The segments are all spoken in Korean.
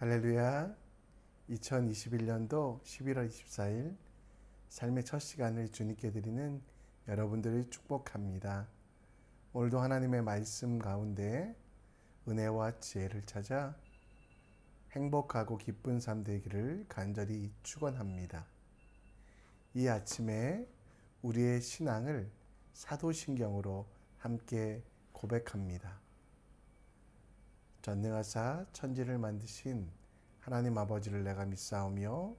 할렐루야. 2021년도 11월 24일 삶의 첫 시간을 주님께 드리는 여러분들을 축복합니다. 오늘도 하나님의 말씀 가운데 은혜와 지혜를 찾아 행복하고 기쁜 삶 되기를 간절히 축원합니다. 이 아침에 우리의 신앙을 사도신경으로 함께 고백합니다. 전능하사 천지를 만드신 하나님 아버지를 내가 믿사오며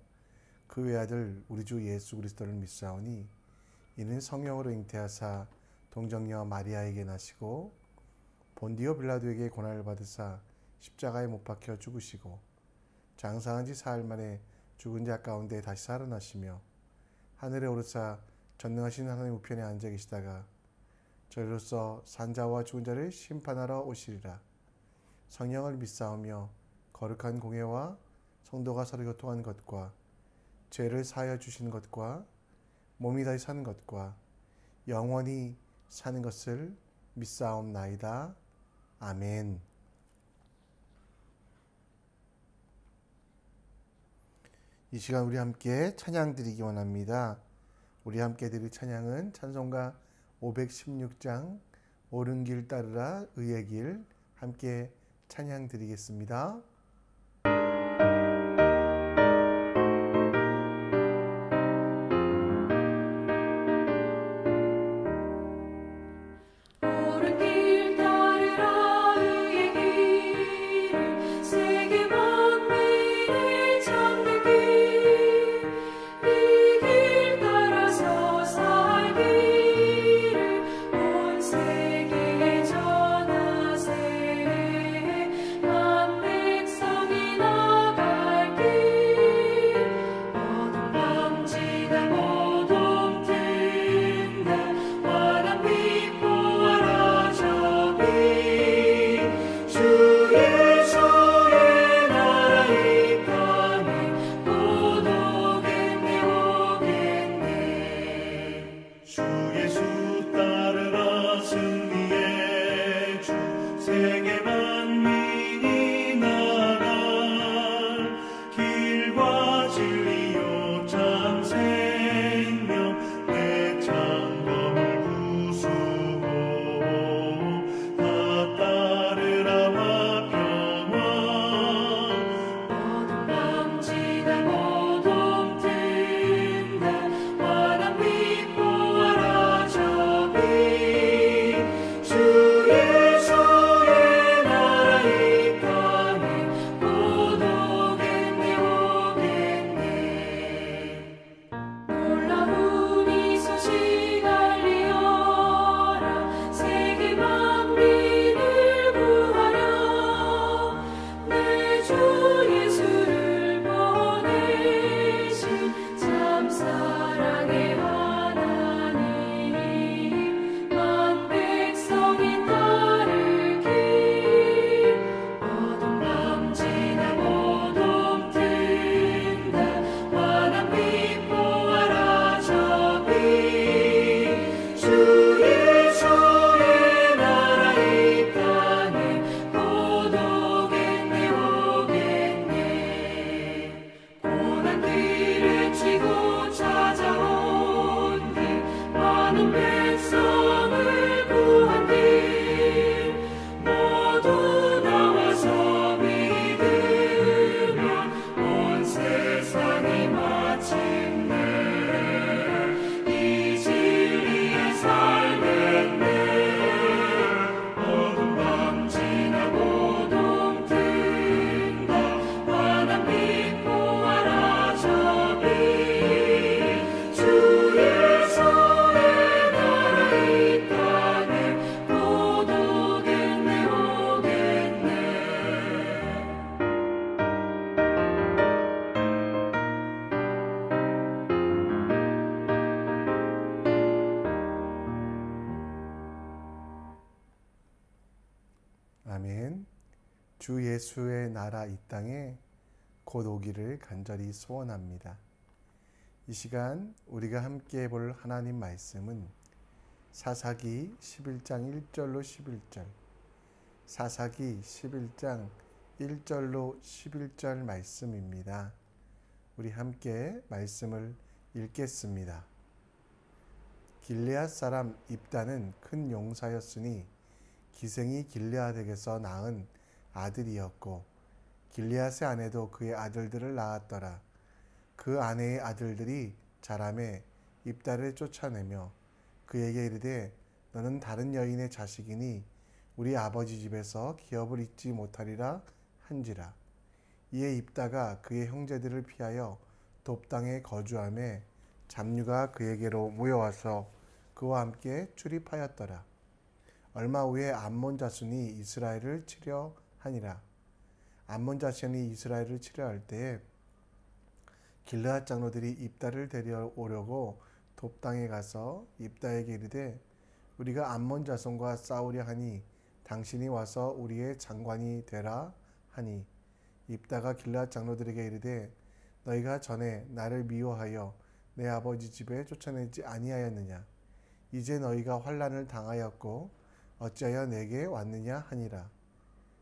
그 외아들 우리 주 예수 그리스도를 믿사오니 이는 성령으로 잉태하사 동정녀 마리아에게 나시고 본디오 빌라도에게 고난을 받으사 십자가에 못 박혀 죽으시고 장사한 지 사흘 만에 죽은 자 가운데 다시 살아나시며 하늘에 오르사 전능하신 하나님 우편에 앉아 계시다가 저희로서 산자와 죽은 자를 심판하러 오시리라. 성령을 믿사오며 거룩한 공회와 성도가 서로 교통하는 것과 죄를 사하여 주시는 것과 몸이 다시 사는 것과 영원히 사는 것을 믿사옵나이다. 아멘. 이 시간 우리 함께 찬양 드리기 원합니다. 우리 함께 드릴 찬양은 찬송가 516장 옳은 길 따르라 의의 길 함께 찬양 드리겠습니다. 아멘. 주 예수의 나라 이 땅에 곧 오기를 간절히 소원합니다. 이 시간 우리가 함께 볼 하나님 말씀은 사사기 11장 1절로 11절, 사사기 11장 1절로 11절 말씀입니다. 우리 함께 말씀을 읽겠습니다. 길르앗 사람 입다는 큰 용사였으니 기생이 길르앗에게서 낳은 아들이었고 길르앗의 아내도 그의 아들들을 낳았더라. 그 아내의 아들들이 자라매 입다를 쫓아내며 그에게 이르되 너는 다른 여인의 자식이니 우리 아버지 집에서 기업을 잊지 못하리라 한지라. 이에 입다가 그의 형제들을 피하여 돕당에 거주하며 잡류가 그에게로 모여와서 그와 함께 출입하였더라. 얼마 후에 암몬 자손이 이스라엘을 치려 하니라. 암몬 자손이 이스라엘을 치려 할 때에 길르앗 장로들이 입다를 데려오려고 돕당에 가서 입다에게 이르되 우리가 암몬 자손과 싸우려 하니 당신이 와서 우리의 장관이 되라 하니 입다가 길르앗 장로들에게 이르되 너희가 전에 나를 미워하여 내 아버지 집에 쫓아내지 아니하였느냐. 이제 너희가 환난을 당하였고 어찌하여 내게 왔느냐 하니라.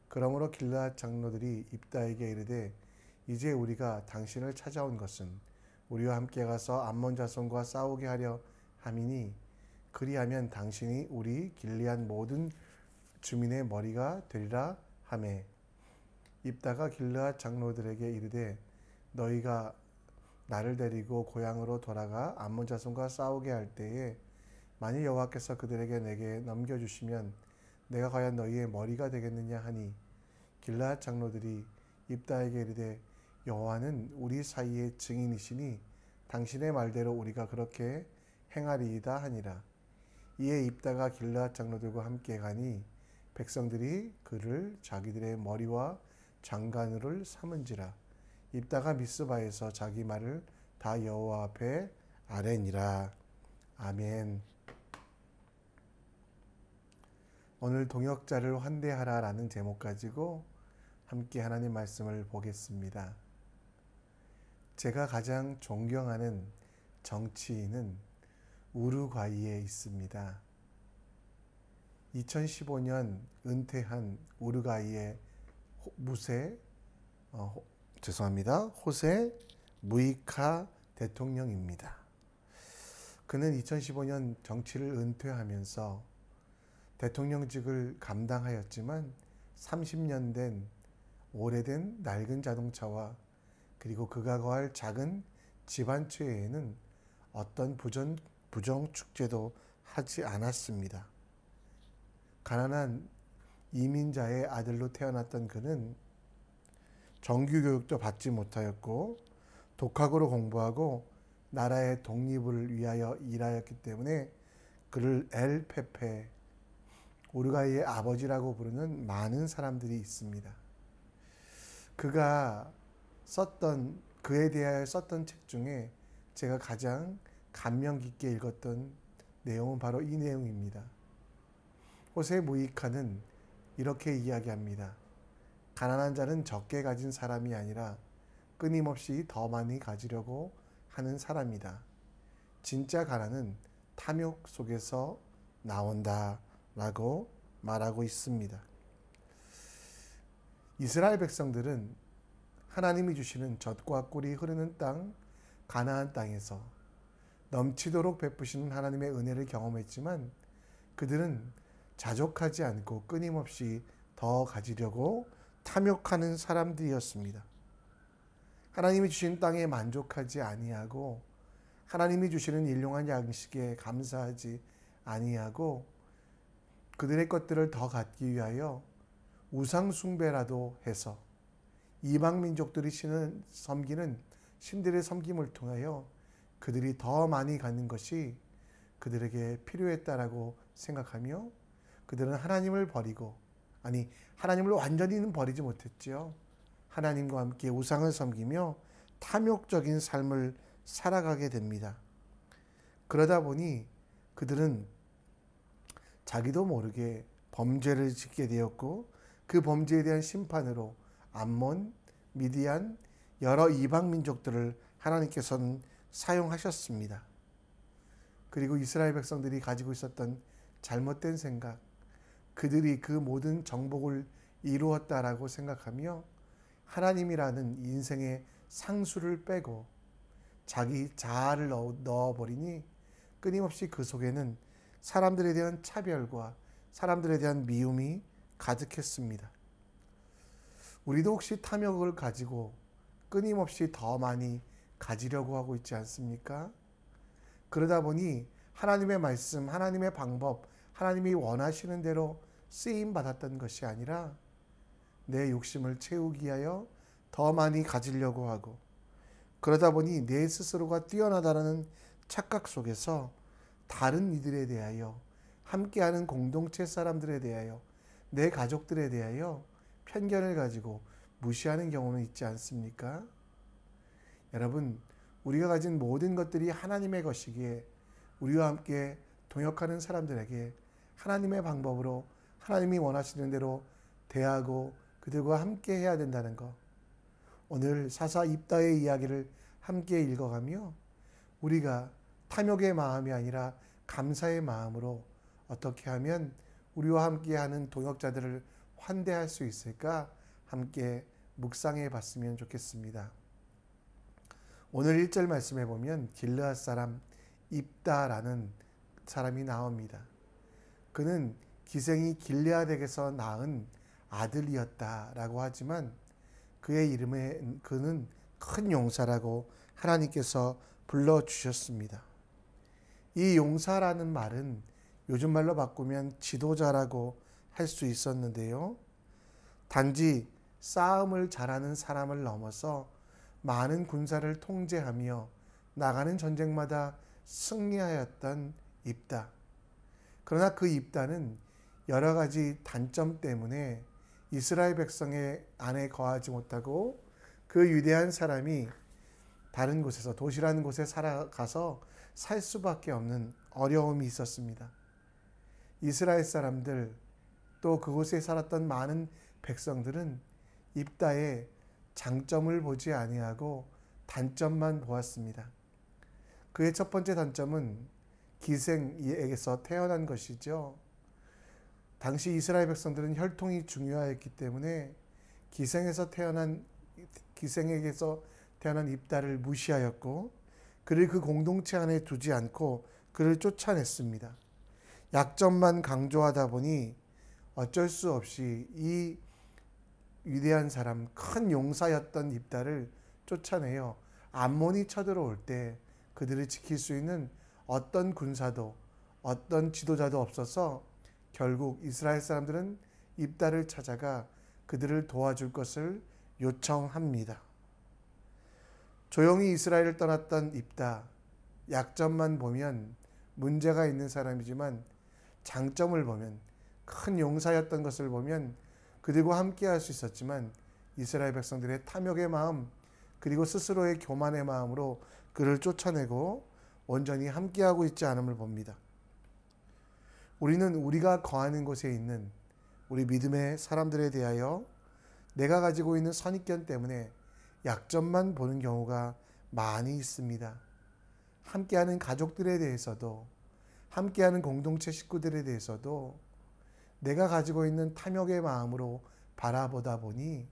그러므로 길르앗 장로들이 입다에게 이르되 이제 우리가 당신을 찾아온 것은 우리와 함께 가서 암몬 자손과 싸우게 하려 함이니 그리하면 당신이 우리 길르앗 모든 주민의 머리가 되리라 하매 입다가 길르앗 장로들에게 이르되 너희가 나를 데리고 고향으로 돌아가 암몬 자손과 싸우게 할 때에 만일 여호와께서 그들에게 내게 넘겨주시면 내가 과연 너희의 머리가 되겠느냐 하니 길르앗 장로들이 입다에게 이르되 여호와는 우리 사이의 증인이시니 당신의 말대로 우리가 그렇게 행하리이다 하니라. 이에 입다가 길르앗 장로들과 함께 가니 백성들이 그를 자기들의 머리와 장관을 삼은지라. 입다가 미스바에서 자기 말을 다 여호와 앞에 아뢰니라. 아멘. 오늘 동역자를 환대하라 라는 제목 가지고 함께 하나님 말씀을 보겠습니다. 제가 가장 존경하는 정치인은 우루과이에 있습니다. 2015년 은퇴한 우루과이의 호세 무이카 대통령입니다. 그는 2015년 정치를 은퇴하면서 대통령직을 감당하였지만 30년 된 오래된 낡은 자동차와 그리고 그가 거할 작은 집 한 채에는 어떤 부정 축제도 하지 않았습니다. 가난한 이민자의 아들로 태어났던 그는 정규 교육도 받지 못하였고 독학으로 공부하고 나라의 독립을 위하여 일하였기 때문에 그를 엘 페페, 우루과이의 아버지라고 부르는 많은 사람들이 있습니다. 그에 대하여 썼던 책 중에 제가 가장 감명 깊게 읽었던 내용은 바로 이 내용입니다. 호세 무이카는 이렇게 이야기합니다. 가난한 자는 적게 가진 사람이 아니라 끊임없이 더 많이 가지려고 하는 사람이다. 진짜 가난은 탐욕 속에서 나온다 라고 말하고 있습니다. 이스라엘 백성들은 하나님이 주시는 젖과 꿀이 흐르는 땅 가나안 땅에서 넘치도록 베푸시는 하나님의 은혜를 경험했지만 그들은 자족하지 않고 끊임없이 더 가지려고 탐욕하는 사람들이었습니다. 하나님이 주신 땅에 만족하지 아니하고 하나님이 주시는 일용한 양식에 감사하지 아니하고 그들의 것들을 더 갖기 위하여 우상 숭배라도 해서 이방 민족들이 섬기는 신들의 섬김을 통하여 그들이 더 많이 갖는 것이 그들에게 필요했다라고 생각하며 그들은 하나님을 버리고 하나님을 완전히는 버리지 못했지요. 하나님과 함께 우상을 섬기며 탐욕적인 삶을 살아가게 됩니다. 그러다 보니 그들은 자기도 모르게 범죄를 짓게 되었고 그 범죄에 대한 심판으로 암몬, 미디안, 여러 이방 민족들을 하나님께서는 사용하셨습니다. 그리고 이스라엘 백성들이 가지고 있었던 잘못된 생각, 그들이 그 모든 정복을 이루었다라고 생각하며 하나님이라는 인생의 상수를 빼고 자기 자아를 넣어버리니 끊임없이 그 속에는 사람들에 대한 차별과 사람들에 대한 미움이 가득했습니다. 우리도 혹시 탐욕을 가지고 끊임없이 더 많이 가지려고 하고 있지 않습니까? 그러다 보니 하나님의 말씀, 하나님의 방법, 하나님이 원하시는 대로 쓰임 받았던 것이 아니라 내 욕심을 채우기 위하여 더 많이 가지려고 하고, 그러다 보니 내 스스로가 뛰어나다라는 착각 속에서 다른 이들에 대하여, 함께하는 공동체 사람들에 대하여, 내 가족들에 대하여 편견을 가지고 무시하는 경우는 있지 않습니까? 여러분, 우리가 가진 모든 것들이 하나님의 것이기에 우리와 함께 동역하는 사람들에게 하나님의 방법으로 하나님이 원하시는 대로 대하고 그들과 함께 해야 된다는 것, 오늘 사사 입다의 이야기를 함께 읽어가며 우리가 탐욕의 마음이 아니라 감사의 마음으로 어떻게 하면 우리와 함께하는 동역자들을 환대할 수 있을까 함께 묵상해 봤으면 좋겠습니다. 오늘 1절 말씀에 보면 길르앗 사람 입다라는 사람이 나옵니다. 그는 기생이 길르앗에게서 낳은 아들이었다라고 하지만 그의 이름에 그는 큰 용사라고 하나님께서 불러주셨습니다. 이 용사라는 말은 요즘 말로 바꾸면 지도자라고 할 수 있었는데요. 단지 싸움을 잘하는 사람을 넘어서 많은 군사를 통제하며 나가는 전쟁마다 승리하였던 입다. 그러나 그 입다는 여러 가지 단점 때문에 이스라엘 백성의 안에 거하지 못하고 그 위대한 사람이 다른 곳에서 도시라는 곳에 살아가서 살 수밖에 없는 어려움이 있었습니다. 이스라엘 사람들 또 그곳에 살았던 많은 백성들은 입다의 장점을 보지 아니하고 단점만 보았습니다. 그의 첫 번째 단점은 기생에게서 태어난 것이죠. 당시 이스라엘 백성들은 혈통이 중요했기 때문에 기생에게서 태어난 입다를 무시하였고 그를 그 공동체 안에 두지 않고 그를 쫓아냈습니다. 약점만 강조하다 보니 어쩔 수 없이 이 위대한 사람, 큰 용사였던 입다를 쫓아내어 암몬이 쳐들어올 때 그들을 지킬 수 있는 어떤 군사도 어떤 지도자도 없어서 결국 이스라엘 사람들은 입다를 찾아가 그들을 도와줄 것을 요청합니다. 조용히 이스라엘을 떠났던 입다, 약점만 보면 문제가 있는 사람이지만 장점을 보면 큰 용사였던 것을 보면 그들과 함께 할 수 있었지만 이스라엘 백성들의 탐욕의 마음 그리고 스스로의 교만의 마음으로 그를 쫓아내고 온전히 함께하고 있지 않음을 봅니다. 우리는 우리가 거하는 곳에 있는 우리 믿음의 사람들에 대하여 내가 가지고 있는 선입견 때문에 약점만 보는 경우가 많이 있습니다. 함께하는 가족들에 대해서도 함께하는 공동체 식구들에 대해서도 내가 가지고 있는 탐욕의 마음으로 바라보다 보니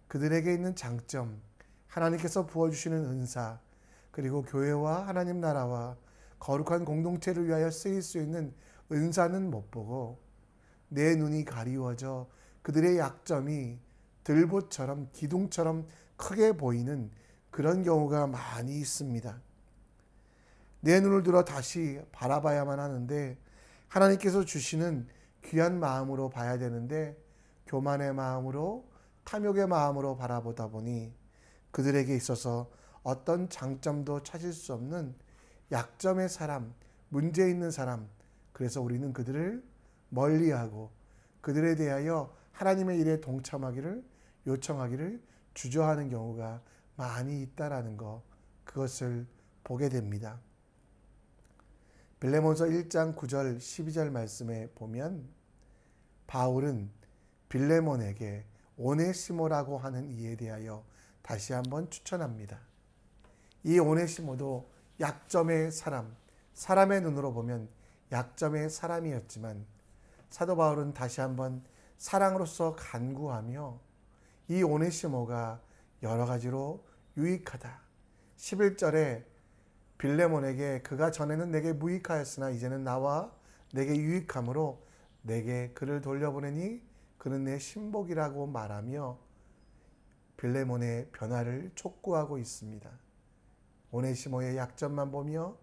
그들에게 있는 장점, 하나님께서 부어주시는 은사, 그리고 교회와 하나님 나라와 거룩한 공동체를 위하여 쓰일 수 있는 은사는 못 보고 내 눈이 가리워져 그들의 약점이 들보처럼 기둥처럼 크게 보이는 그런 경우가 많이 있습니다. 내 눈을 들어 다시 바라봐야만 하는데 하나님께서 주시는 귀한 마음으로 봐야 되는데 교만의 마음으로 탐욕의 마음으로 바라보다 보니 그들에게 있어서 어떤 장점도 찾을 수 없는 약점의 사람, 문제 있는 사람, 그래서 우리는 그들을 멀리하고 그들에 대하여 하나님의 일에 동참하기를 요청하기를 주저하는 경우가 많이 있다라는 것, 그것을 보게 됩니다. 빌레몬서 1장 9절 12절 말씀에 보면 바울은 빌레몬에게 오네시모라고 하는 이에 대하여 다시 한번 추천합니다. 이 오네시모도 약점의 사람, 사람의 눈으로 보면 약점의 사람이었지만 사도 바울은 다시 한번 사랑으로서 간구하며 이 오네시모가 여러 가지로 유익하다. 11절에 빌레몬에게 그가 전에는 내게 무익하였으나 이제는 나와 내게 유익함으로 내게 그를 돌려보내니 그는 내 신복이라고 말하며 빌레몬의 변화를 촉구하고 있습니다. 오네시모의 약점만 보며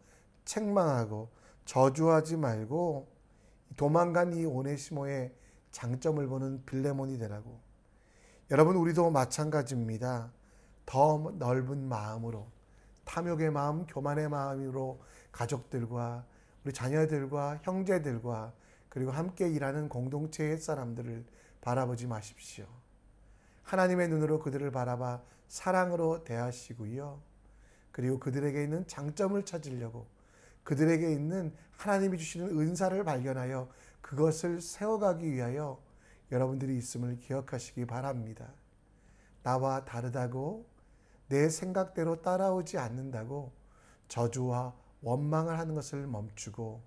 책망하고 저주하지 말고 도망간 이 오네시모의 장점을 보는 빌레몬이 되라고. 여러분, 우리도 마찬가지입니다. 더 넓은 마음으로, 탐욕의 마음, 교만의 마음으로 가족들과 우리 자녀들과 형제들과 그리고 함께 일하는 공동체의 사람들을 바라보지 마십시오. 하나님의 눈으로 그들을 바라봐 사랑으로 대하시고요. 그리고 그들에게 있는 장점을 찾으려고, 그들에게 있는 하나님이 주시는 은사를 발견하여 그것을 세워가기 위하여 여러분들이 있음을 기억하시기 바랍니다. 나와 다르다고, 내 생각대로 따라오지 않는다고 저주와 원망을 하는 것을 멈추고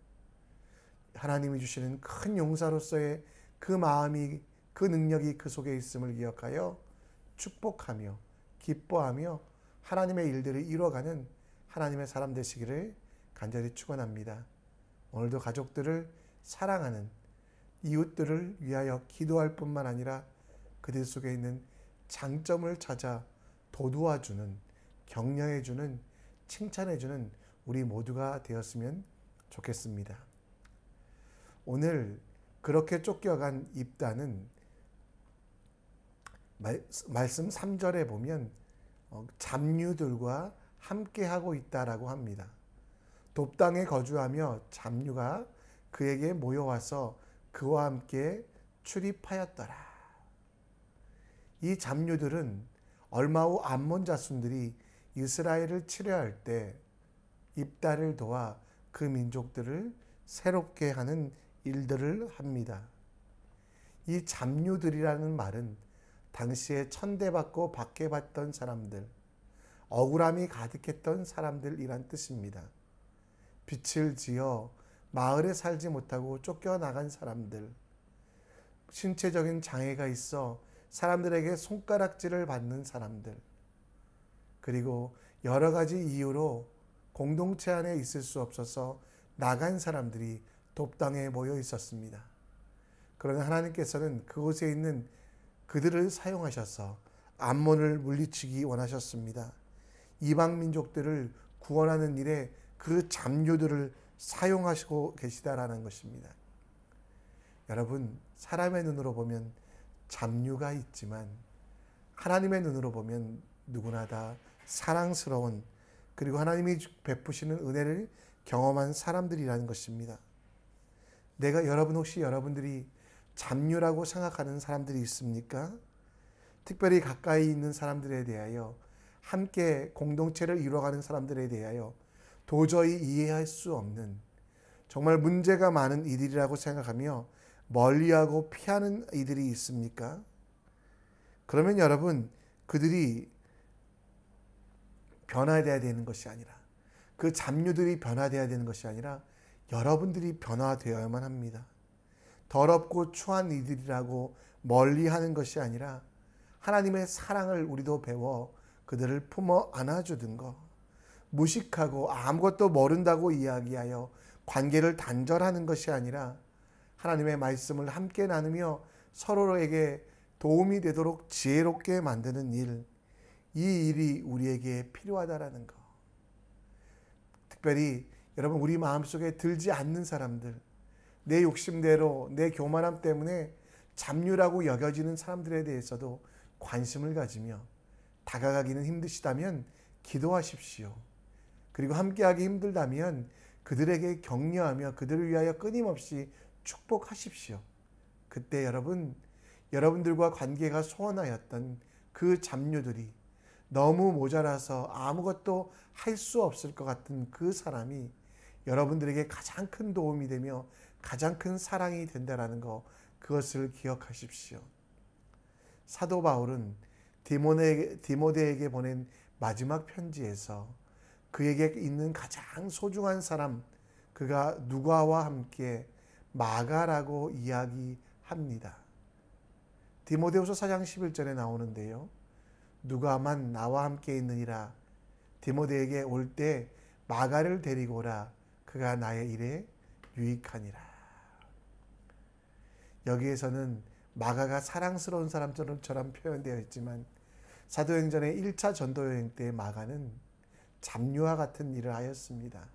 하나님이 주시는 큰 용사로서의 그 마음이, 그 능력이 그 속에 있음을 기억하여 축복하며 기뻐하며 하나님의 일들을 이뤄가는 하나님의 사람 되시기를 간절히 축원합니다. 오늘도 가족들을 사랑하는, 이웃들을 위하여 기도할 뿐만 아니라 그들 속에 있는 장점을 찾아 도도해주는, 격려해주는, 칭찬해주는 우리 모두가 되었으면 좋겠습니다. 오늘 그렇게 쫓겨간 입다는 말씀 3절에 보면 잡류들과 함께하고 있다라고 합니다. 돕당에 거주하며 잡류가 그에게 모여와서 그와 함께 출입하였더라. 이 잡류들은 얼마 후 암몬 자손들이 이스라엘을 치려할 때 입다를 도와 그 민족들을 새롭게 하는 일들을 합니다. 이 잡류들이라는 말은 당시에 천대받고 박해받던 사람들, 억울함이 가득했던 사람들이란 뜻입니다. 빛을 지어 마을에 살지 못하고 쫓겨나간 사람들, 신체적인 장애가 있어 사람들에게 손가락질을 받는 사람들, 그리고 여러 가지 이유로 공동체 안에 있을 수 없어서 나간 사람들이 돕당에 모여 있었습니다. 그러나 하나님께서는 그곳에 있는 그들을 사용하셔서 암몬을 물리치기 원하셨습니다. 이방 민족들을 구원하는 일에 그 잡류들을 사용하시고 계시다라는 것입니다. 여러분, 사람의 눈으로 보면 잡류가 있지만 하나님의 눈으로 보면 누구나 다 사랑스러운, 그리고 하나님이 베푸시는 은혜를 경험한 사람들이라는 것입니다. 여러분, 혹시 여러분들이 잡류라고 생각하는 사람들이 있습니까? 특별히 가까이 있는 사람들에 대하여, 함께 공동체를 이루어가는 사람들에 대하여 도저히 이해할 수 없는, 정말 문제가 많은 이들이라고 생각하며 멀리하고 피하는 이들이 있습니까? 그러면 여러분, 그들이 변화되어야 되는 것이 아니라, 그 잡류들이 변화되어야 되는 것이 아니라 여러분들이 변화되어야만 합니다. 더럽고 추한 이들이라고 멀리하는 것이 아니라 하나님의 사랑을 우리도 배워 그들을 품어 안아주는 것, 무식하고 아무것도 모른다고 이야기하여 관계를 단절하는 것이 아니라 하나님의 말씀을 함께 나누며 서로에게 도움이 되도록 지혜롭게 만드는 일, 이 일이 우리에게 필요하다라는 것. 특별히 여러분, 우리 마음속에 들지 않는 사람들, 내 욕심대로, 내 교만함 때문에 잡류라고 여겨지는 사람들에 대해서도 관심을 가지며, 다가가기는 힘드시다면 기도하십시오. 그리고 함께하기 힘들다면 그들에게 격려하며 그들을 위하여 끊임없이 축복하십시오. 그때 여러분들과 관계가 소원하였던 그 잡류들이 너무 모자라서 아무것도 할 수 없을 것 같은 그 사람이 여러분들에게 가장 큰 도움이 되며 가장 큰 사랑이 된다는 것, 그것을 기억하십시오. 사도 바울은 디모데에게 보낸 마지막 편지에서 그에게 있는 가장 소중한 사람, 그가 누가와 함께 마가라고 이야기합니다. 디모데후서 4장 11절에 나오는데요. 누가만 나와 함께 있느니라. 디모데에게 올 때 마가를 데리고 오라. 그가 나의 일에 유익하니라. 여기에서는 마가가 사랑스러운 사람처럼 표현되어 있지만 사도행전의 1차 전도여행 때 마가는 잡류와 같은 일을 하였습니다.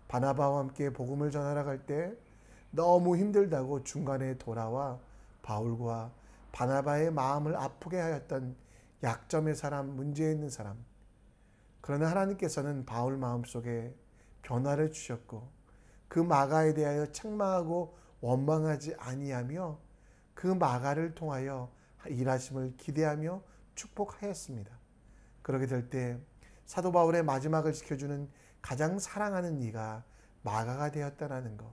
바나바와 함께 복음을 전하러 갈 때 너무 힘들다고 중간에 돌아와 바울과 바나바의 마음을 아프게 하였던 약점의 사람, 문제 있는 사람. 그러나 하나님께서는 바울 마음속에 변화를 주셨고 그 마가에 대하여 책망하고 원망하지 아니하며 그 마가를 통하여 일하심을 기대하며 축복하였습니다. 그렇게 될 때 사도 바울의 마지막을 지켜주는 가장 사랑하는 이가 마가가 되었다는 것.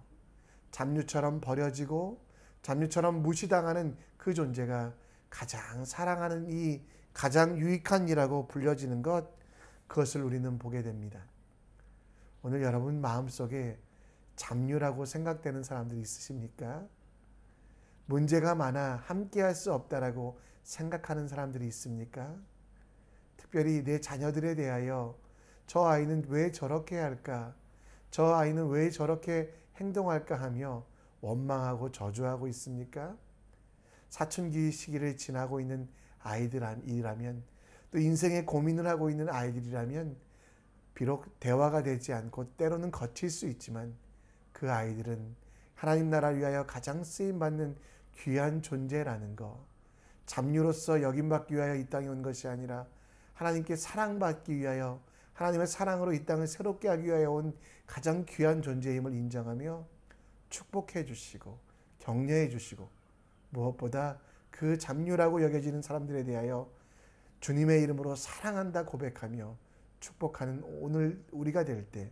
잡류처럼 버려지고 잡류처럼 무시당하는 그 존재가 가장 사랑하는 이 가장 유익한 이라고 불려지는 것, 그것을 우리는 보게 됩니다. 오늘 여러분 마음속에 잡류라고 생각되는 사람들이 있으십니까? 문제가 많아 함께할 수 없다라고 생각하는 사람들이 있습니까? 특별히 내 자녀들에 대하여 저 아이는 왜 저렇게 할까? 저 아이는 왜 저렇게 행동할까 하며 원망하고 저주하고 있습니까? 사춘기 시기를 지나고 있는 아이들이라면, 또 인생의 고민을 하고 있는 아이들이라면 비록 대화가 되지 않고 때로는 거칠 수 있지만 그 아이들은 하나님 나라를 위하여 가장 쓰임받는 귀한 존재라는 것, 잡류로서 여김받기 위하여 이 땅에 온 것이 아니라 하나님께 사랑받기 위하여, 하나님의 사랑으로 이 땅을 새롭게 하기 위하여 온 가장 귀한 존재임을 인정하며 축복해 주시고 격려해 주시고, 무엇보다 그 잡류라고 여겨지는 사람들에 대하여 주님의 이름으로 사랑한다 고백하며 축복하는 오늘 우리가 될 때,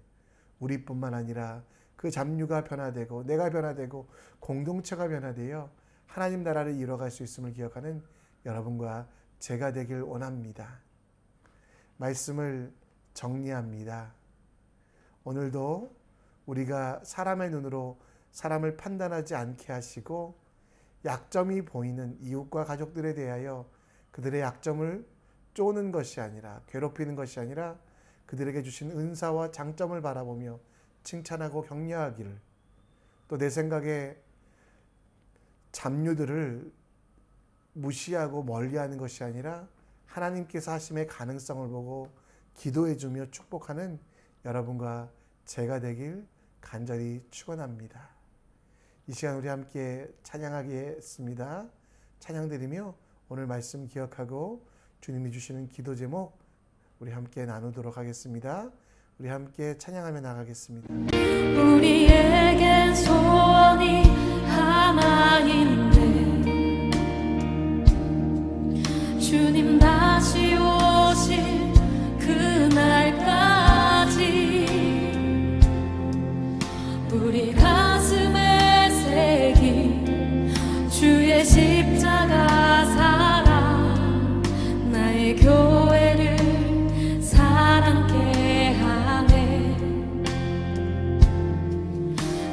우리뿐만 아니라 그 잡류가 변화되고 내가 변화되고 공동체가 변화되어 하나님 나라를 이뤄갈 수 있음을 기억하는 여러분과 제가 되길 원합니다. 말씀을 정리합니다. 오늘도 우리가 사람의 눈으로 사람을 판단하지 않게 하시고 약점이 보이는 이웃과 가족들에 대하여 그들의 약점을 쪼는 것이 아니라, 괴롭히는 것이 아니라 그들에게 주신 은사와 장점을 바라보며 칭찬하고 격려하기를, 또 내 생각에 잡류들을 무시하고 멀리하는 것이 아니라 하나님께서 하심의 가능성을 보고 기도해주며 축복하는 여러분과 제가 되길 간절히 축원합니다. 이 시간 우리 함께 찬양하겠습니다. 찬양 드리며 오늘 말씀 기억하고 주님이 주시는 기도 제목 우리 함께 나누도록 하겠습니다. 우리 함께 찬양하며 나가겠습니다. 우리에겐 소원이 하나인데 주님 다시 오실 그날까지 우리 가슴에 새긴 주의 십자가 사랑, 나의 교회를 사랑케 하네.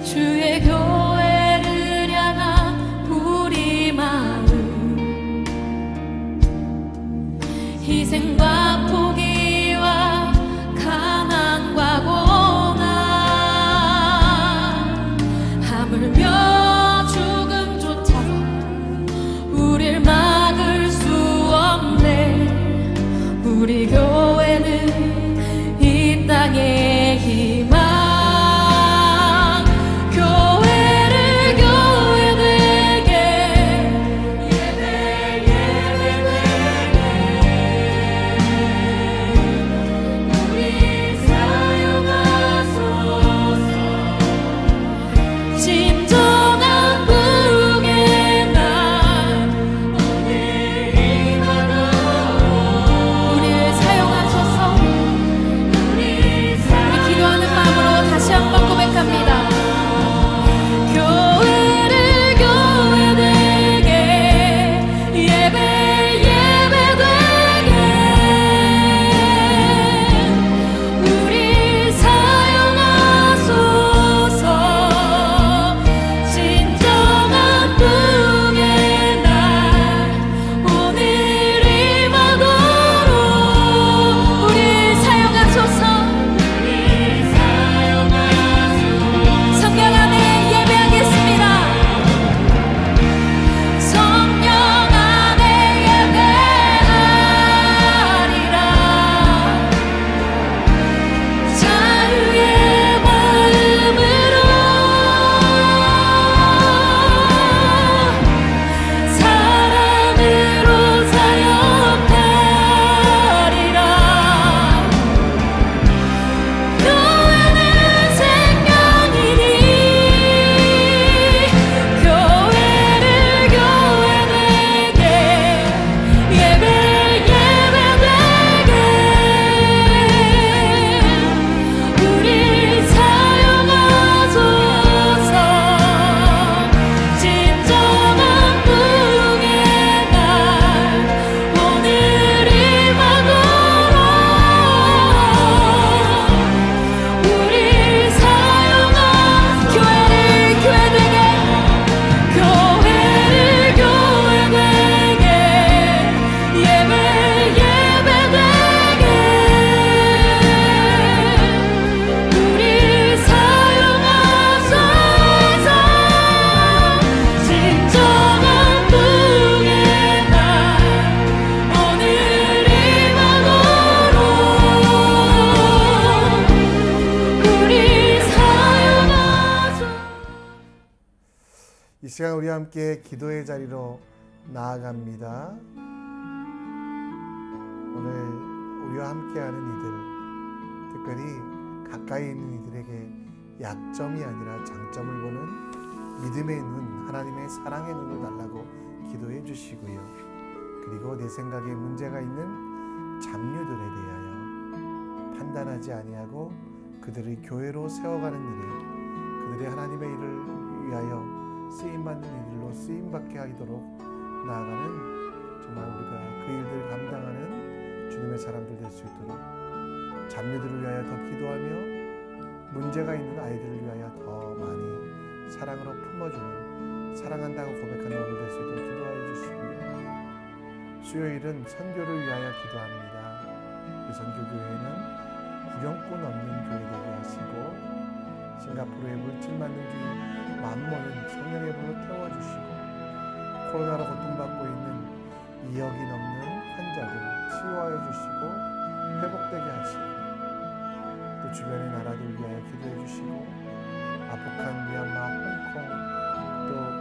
주의 교회를 향한 우리 마음, 희생과 포기와 가난과 고난, 하물며 죽음조차 우릴 막을 수 없네. 우리 교회는 이 땅의 희망, 교회를 교회되게 예배 예배되게 시간 우리 함께 기도의 자리로 나아갑니다. 오늘 우리와 함께하는 이들, 특별히 가까이 있는 이들에게 약점이 아니라 장점을 보는 믿음의 눈, 하나님의 사랑의 눈을 달라고 기도해 주시고요. 그리고 내 생각에 문제가 있는 잡류들에 대하여 판단하지 아니하고 그들의 교회로 세워가는 일에 그들의 하나님의 일을 위하여 쓰임받는 일로 쓰임받게 하도록 나아가는 정말 우리가 그 일들을 감당하는 주님의 사람들 될 수 있도록 잡류들을 위하여 더 기도하며 문제가 있는 아이들을 위하여 더 많이 사랑으로 품어주는 사랑한다고 고백하는 오늘 될 수 있도록 기도하여 주시고요. 수요일은 선교를 위하여 기도합니다. 우리 선교교회는 구경꾼 없는 교회 되게 하시고 싱가포르의 물질 만능주의 만몬은 성령의 불로 태워주시고 코로나로 고통받고 있는 2억이 넘는 환자들 치유하여 주시고 회복되게 하시고 또 주변의 나라들 위하여 기도해 주시고 아프간, 미얀마, 홍콩 또